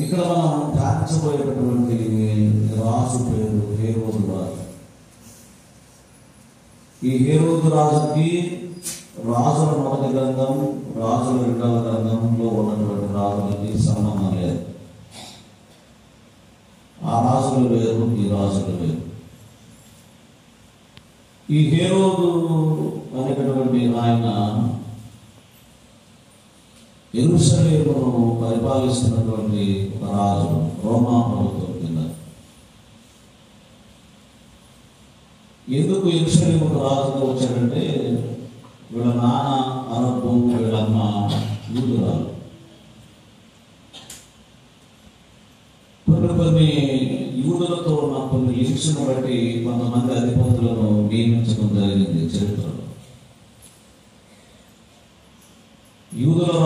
ఇక్కడ మనం ధ్యానించబోయేటటువంటి రాజు పేరు హేరోదు రాజు. ఈ హేరోదు రాజుకి రాజుల మొదటి గ్రంథం, రాజుల రెండవ గ్రంథంలో ఉన్నటువంటి రాజులకి సంబంధం లేదు. ఆ రాజులు వేరు, ఈ రాజులు వేరు. ఈ హేరోదు అనేటటువంటి ఆయన యెరూషలేమును పరిపాలిస్తున్నటువంటి రాజు, రోమా ప్రభుత్వం కింద. ఎందుకు యెరూషలేముకు రాజుగా వచ్చాడంటే, వీళ్ళ నాన్న అరబ్బు, వీళ్ళమ్మ యూదురాలు. కొన్ని యూదులతో ఉన్న కొన్ని లింక్స్ను బట్టి కొంతమంది అధిపతులను నియమించడం జరిగింది చరిత్రలో. యూదుల